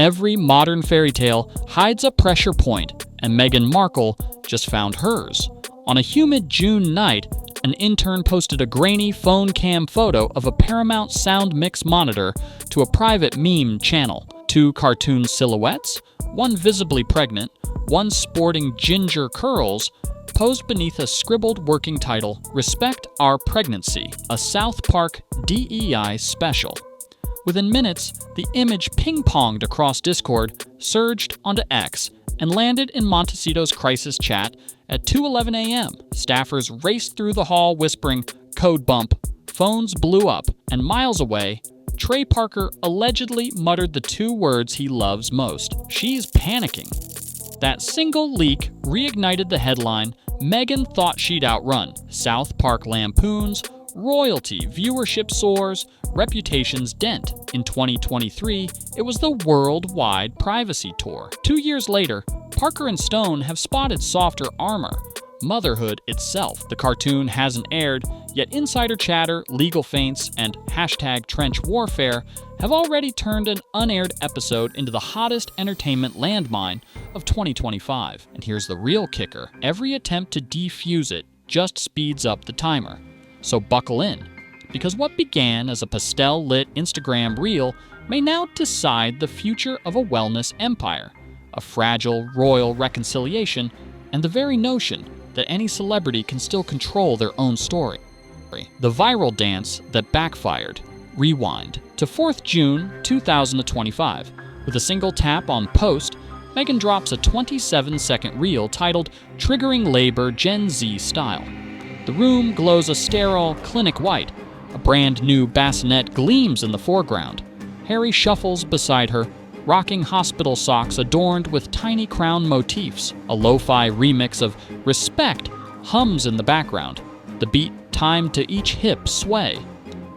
Every modern fairy tale hides a pressure point, and Meghan Markle just found hers. On a humid June night, an intern posted a grainy phone cam photo of a Paramount sound mix monitor to a private meme channel. 2 cartoon silhouettes, one visibly pregnant, one sporting ginger curls, posed beneath a scribbled working title, "Respect Our Pregnancy, a South Park DEI special." Within minutes, the image ping-ponged across Discord, surged onto X, and landed in Montecito's crisis chat at 2:11 a.m. Staffers raced through the hall whispering, "Code bump." Phones blew up, and miles away, Trey Parker allegedly muttered the 2 words he loves most: "She's panicking." That single leak reignited the headline Meghan thought she'd outrun. South Park lampoons, royalty viewership soars, reputations dent. In 2023, it was the worldwide privacy tour. 2 years later, Parker and Stone have spotted softer armor. Motherhood itself. The cartoon hasn't aired, yet insider chatter, legal feints, and #trench warfare have already turned an unaired episode into the hottest entertainment landmine of 2025. And here's the real kicker. Every attempt to defuse it just speeds up the timer. So buckle in, because what began as a pastel-lit Instagram reel may now decide the future of a wellness empire, a fragile royal reconciliation, and the very notion that any celebrity can still control their own story. The viral dance that backfired. Rewind to 4th June 2025. With a single tap on post, Meghan drops a 27-second reel titled "Triggering Labor Gen Z Style." The room glows a sterile, clinic white. A brand new bassinet gleams in the foreground. Harry shuffles beside her, rocking hospital socks adorned with tiny crown motifs. A lo-fi remix of "Respect" hums in the background, the beat timed to each hip sway.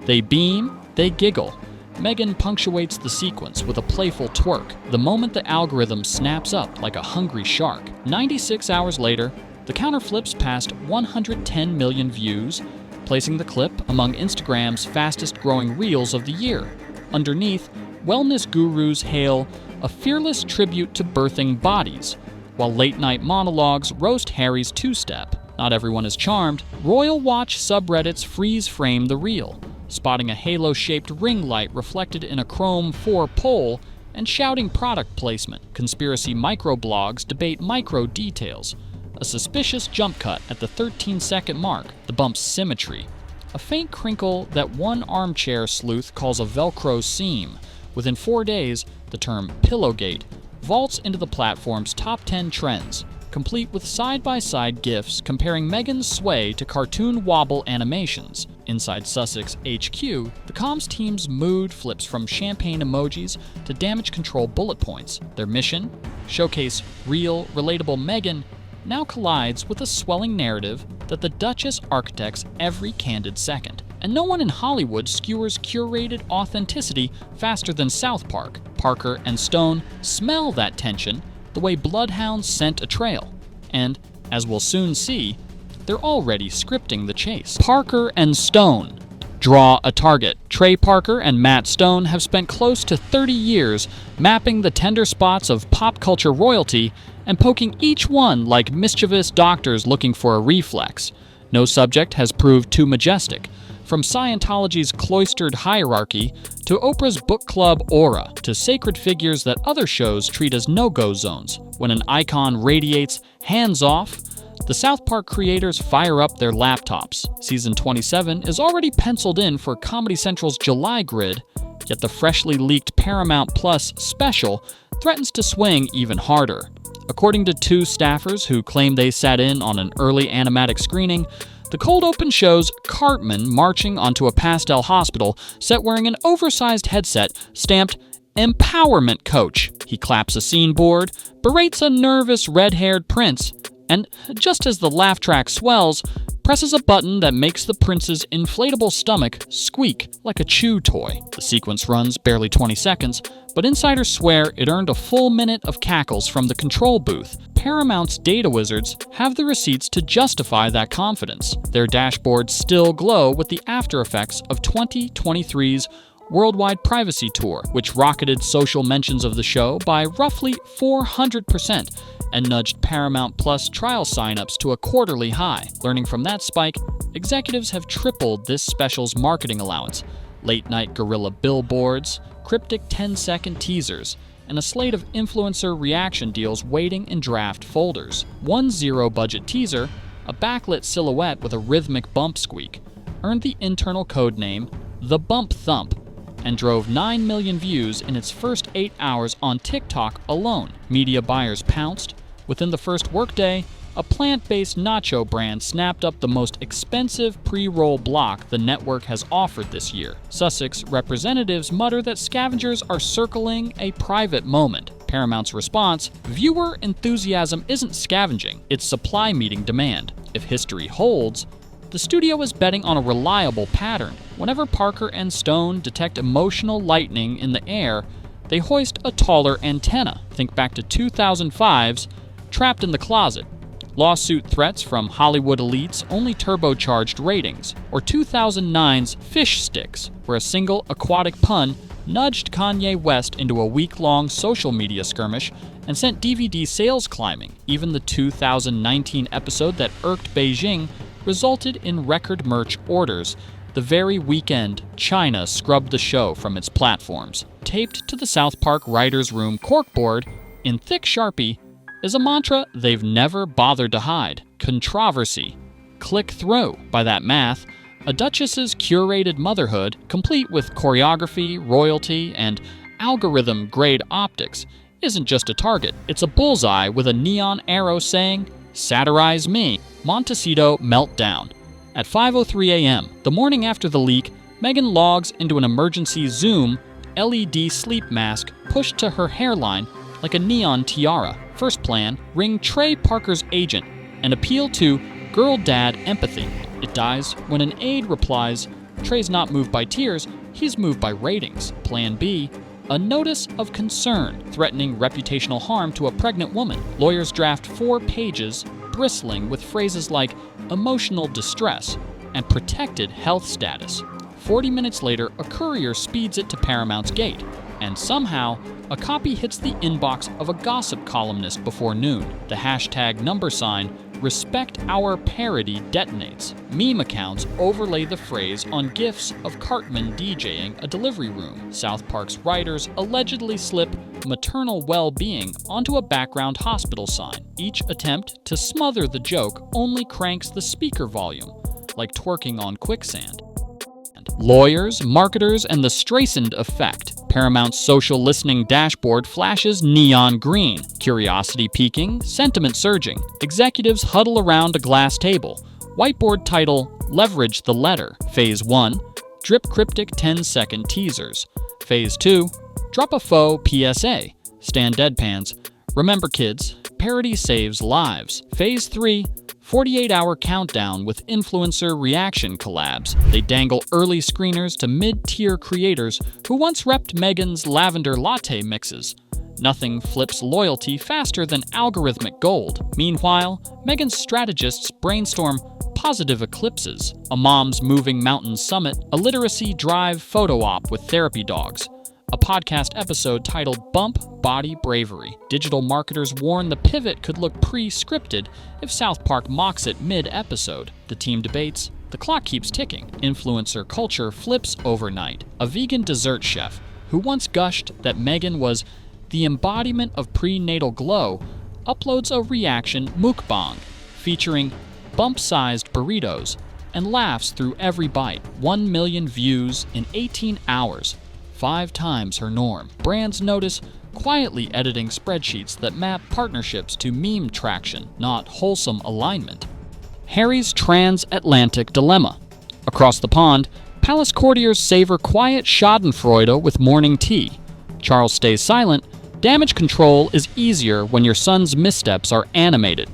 They beam, they giggle. Meghan punctuates the sequence with a playful twerk, the moment the algorithm snaps up like a hungry shark. 96 hours later, the counter flips past 110 million views, placing the clip among Instagram's fastest-growing reels of the year. Underneath, wellness gurus hail a fearless tribute to birthing bodies, while late-night monologues roast Harry's two-step. Not everyone is charmed. Royal Watch subreddits freeze-frame the reel, spotting a halo-shaped ring light reflected in a chrome 4 pole and shouting product placement. Conspiracy microblogs debate micro details. A suspicious jump cut at the 13-second mark, the bump's symmetry. A faint crinkle that one armchair sleuth calls a Velcro seam. Within 4 days, the term "Pillowgate" vaults into the platform's top 10 trends, complete with side-by-side GIFs comparing Meghan's sway to cartoon wobble animations. Inside Sussex HQ, the comms team's mood flips from champagne emojis to damage control bullet points. Their mission? Showcase real, relatable Meghan now collides with a swelling narrative that the Duchess architects every candid second. And no one in Hollywood skewers curated authenticity faster than South Park. Parker and Stone smell that tension the way bloodhounds scent a trail. And, as we'll soon see, they're already scripting the chase. Parker and Stone draw a target. Trey Parker and Matt Stone have spent close to 30 years mapping the tender spots of pop culture royalty and poking each one like mischievous doctors looking for a reflex. No subject has proved too majestic. From Scientology's cloistered hierarchy to Oprah's book club aura to sacred figures that other shows treat as no-go zones. When an icon radiates hands off, the South Park creators fire up their laptops. Season 27 is already penciled in for Comedy Central's July grid, yet the freshly leaked Paramount Plus special threatens to swing even harder. According to 2 staffers who claim they sat in on an early animatic screening, the cold open shows Cartman marching onto a pastel hospital set wearing an oversized headset stamped "Empowerment Coach." He claps a scene board, berates a nervous red-haired prince, and, just as the laugh track swells, presses a button that makes the prince's inflatable stomach squeak like a chew toy. The sequence runs barely 20 seconds, but insiders swear it earned a full minute of cackles from the control booth. Paramount's data wizards have the receipts to justify that confidence. Their dashboards still glow with the after effects of 2023's worldwide privacy tour, which rocketed social mentions of the show by roughly 400% and nudged Paramount Plus trial signups to a quarterly high. Learning from that spike, executives have tripled this special's marketing allowance: late-night guerrilla billboards, cryptic 10-second teasers, and a slate of influencer reaction deals waiting in draft folders. One zero-budget teaser, a backlit silhouette with a rhythmic bump squeak, earned the internal code name The Bump Thump and drove 9 million views in its first 8 hours on TikTok alone. Media buyers pounced. Within the first workday, a plant-based nacho brand snapped up the most expensive pre-roll block the network has offered this year. Sussex representatives mutter that scavengers are circling a private moment. Paramount's response: viewer enthusiasm isn't scavenging, it's supply meeting demand. If history holds, the studio is betting on a reliable pattern. Whenever Parker and Stone detect emotional lightning in the air, they hoist a taller antenna. Think back to 2005's Trapped in the Closet. Lawsuit threats from Hollywood elites only turbocharged ratings. Or 2009's Fish Sticks, where a single aquatic pun nudged Kanye West into a week-long social media skirmish and sent DVD sales climbing. Even the 2019 episode that irked Beijing resulted in record merch orders. The very weekend, China scrubbed the show from its platforms. Taped to the South Park writer's room corkboard in thick Sharpie is a mantra they've never bothered to hide: controversy. Click through. By that math, a duchess's curated motherhood, complete with choreography, royalty, and algorithm-grade optics, isn't just a target. It's a bullseye with a neon arrow saying, "Satirize me." Montecito meltdown. At 5:03 a.m., the morning after the leak, Meghan logs into an emergency Zoom LED sleep mask pushed to her hairline like a neon tiara. First plan: ring Trey Parker's agent and appeal to girl dad empathy. It dies when an aide replies, "Trey's not moved by tears, he's moved by ratings." Plan B: a notice of concern threatening reputational harm to a pregnant woman. Lawyers draft 4 pages bristling with phrases like emotional distress and protected health status. 40 minutes later, a courier speeds it to Paramount's gate, and somehow, a copy hits the inbox of a gossip columnist before noon. The hashtag number sign, "Respect Our Parody," detonates. Meme accounts overlay the phrase on GIFs of Cartman DJing a delivery room. South Park's writers allegedly slip maternal well-being onto a background hospital sign. Each attempt to smother the joke only cranks the speaker volume, like twerking on quicksand. Lawyers, marketers, and the Streisand effect. Paramount's social listening dashboard flashes neon green, curiosity peaking, sentiment surging. Executives huddle around a glass table. Whiteboard title, "Leverage the Letter." Phase 1, drip cryptic 10-second teasers. Phase 2, drop a faux PSA. Stand deadpans. Remember kids, parody saves lives. Phase 3, 48-hour countdown with influencer reaction collabs. They dangle early screeners to mid-tier creators who once repped Meghan's lavender latte mixes. Nothing flips loyalty faster than algorithmic gold. Meanwhile, Meghan's strategists brainstorm positive eclipses, a mom's moving mountain summit, a literacy drive photo op with therapy dogs, a podcast episode titled Bump Body Bravery. Digital marketers warn the pivot could look pre-scripted if South Park mocks it mid-episode. The team debates. The clock keeps ticking. Influencer culture flips overnight. A vegan dessert chef who once gushed that Meghan was the embodiment of prenatal glow uploads a reaction mukbang featuring bump-sized burritos and laughs through every bite. 1 million views in 18 hours. 5 times her norm. Brands notice, quietly editing spreadsheets that map partnerships to meme traction, not wholesome alignment. Harry's transatlantic dilemma. Across the pond, palace courtiers savor quiet schadenfreude with morning tea. Charles stays silent. Damage control is easier when your son's missteps are animated.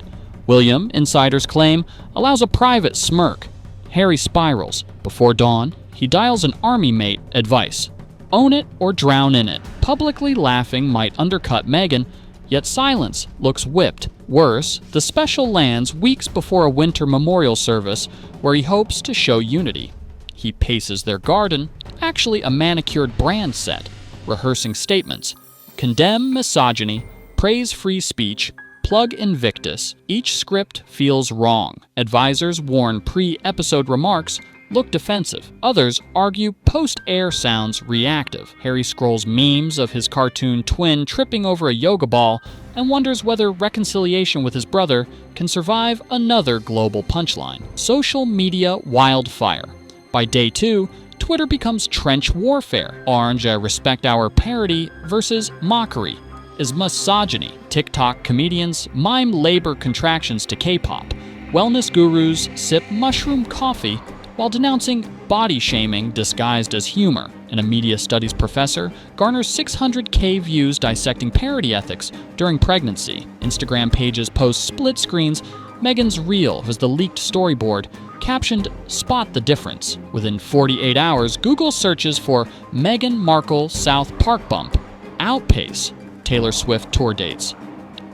William, insiders claim, allows a private smirk. Harry spirals. Before dawn, he dials an army mate advice. Own it or drown in it. Publicly laughing might undercut Meghan, yet silence looks whipped. Worse, the special lands weeks before a winter memorial service where he hopes to show unity. He paces their garden, actually a manicured brand set, rehearsing statements: condemn misogyny, praise free speech, plug Invictus. Each script feels wrong. Advisors warn pre-episode remarks look defensive. Others argue post-air sounds reactive. Harry scrolls memes of his cartoon twin tripping over a yoga ball and wonders whether reconciliation with his brother can survive another global punchline. Social media wildfire. By day 2, Twitter becomes trench warfare. Orange a respect our parody versus mockery is misogyny. TikTok comedians mime labor contractions to K-pop. Wellness gurus sip mushroom coffee while denouncing body shaming disguised as humor. And a media studies professor garners 600K views dissecting parody ethics during pregnancy. Instagram pages post split screens. Meghan's reel was the leaked storyboard, captioned "Spot the difference." Within 48 hours, Google searches for Meghan Markle South Park bump. Outpace Taylor Swift tour dates.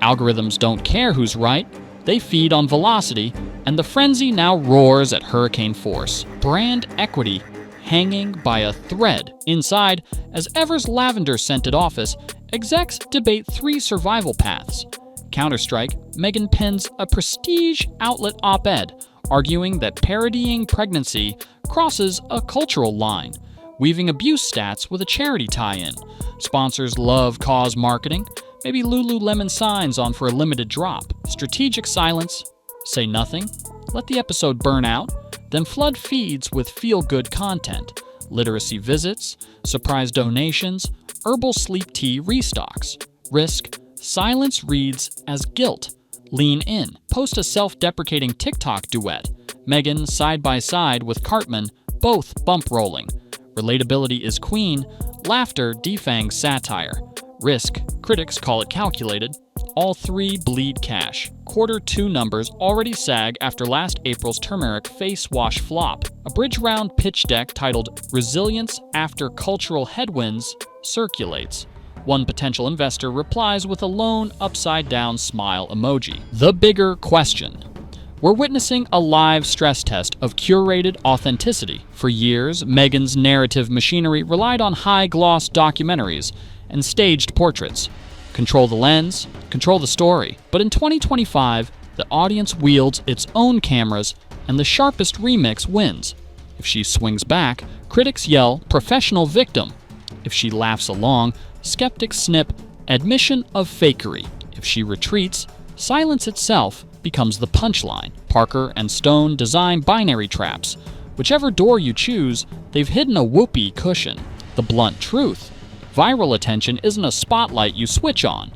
Algorithms don't care who's right. They feed on velocity, and the frenzy now roars at hurricane force. Brand equity hanging by a thread. Inside, as Ever's lavender-scented office, execs debate 3 survival paths. Counterstrike, Meghan pens a prestige outlet op-ed, arguing that parodying pregnancy crosses a cultural line, weaving abuse stats with a charity tie-in. Sponsors love cause marketing. Maybe Lululemon signs on for a limited drop. Strategic silence. Say nothing. Let the episode burn out. Then flood feeds with feel-good content. Literacy visits. Surprise donations. Herbal sleep tea restocks. Risk. Silence reads as guilt. Lean in. Post a self-deprecating TikTok duet. Meghan side by side with Cartman, both bump rolling. Relatability is queen. Laughter defangs satire. Risk, critics call it calculated. All 3 bleed cash. Q2 numbers already sag after last April's turmeric face wash flop. A bridge-round pitch deck titled "Resilience After Cultural Headwinds" circulates. One potential investor replies with a lone upside-down smile emoji. The bigger question. We're witnessing a live stress test of curated authenticity. For years, Meghan's narrative machinery relied on high-gloss documentaries and staged portraits. Control the lens, control the story. But in 2025, the audience wields its own cameras, and the sharpest remix wins. If she swings back, critics yell, "Professional victim." If she laughs along, skeptics snip, "Admission of fakery." If she retreats, silence itself becomes the punchline. Parker and Stone design binary traps. Whichever door you choose, they've hidden a whoopee cushion. The blunt truth: viral attention isn't a spotlight you switch on.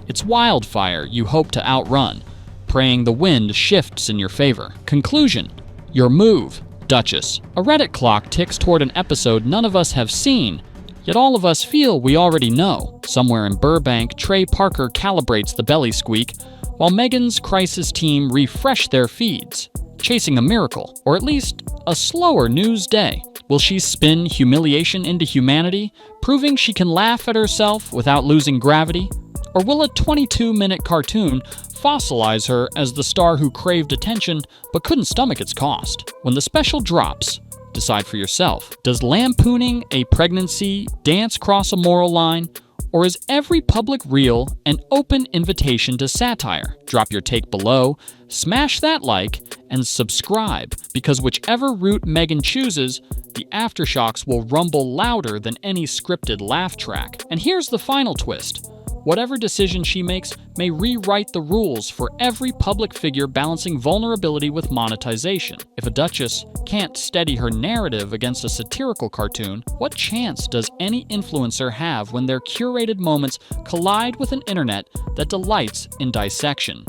It's wildfire you hope to outrun, praying the wind shifts in your favor. Conclusion: your move, Duchess. A Reddit clock ticks toward an episode none of us have seen, yet all of us feel we already know. Somewhere in Burbank, Trey Parker calibrates the belly squeak, while Meghan's crisis team refresh their feeds, chasing a miracle, or at least a slower news day. Will she spin humiliation into humanity, proving she can laugh at herself without losing gravity? Or will a 22-minute cartoon fossilize her as the star who craved attention but couldn't stomach its cost? When the special drops, decide for yourself. Does lampooning a pregnancy dance cross a moral line? Or is every public reel an open invitation to satire? Drop your take below, smash that like, and subscribe, because whichever route Meghan chooses, the aftershocks will rumble louder than any scripted laugh track. And here's the final twist. Whatever decision she makes may rewrite the rules for every public figure balancing vulnerability with monetization. If a duchess can't steady her narrative against a satirical cartoon, what chance does any influencer have when their curated moments collide with an internet that delights in dissection?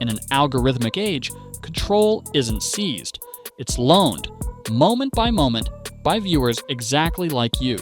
In an algorithmic age, control isn't seized. It's loaned, moment by viewers exactly like you.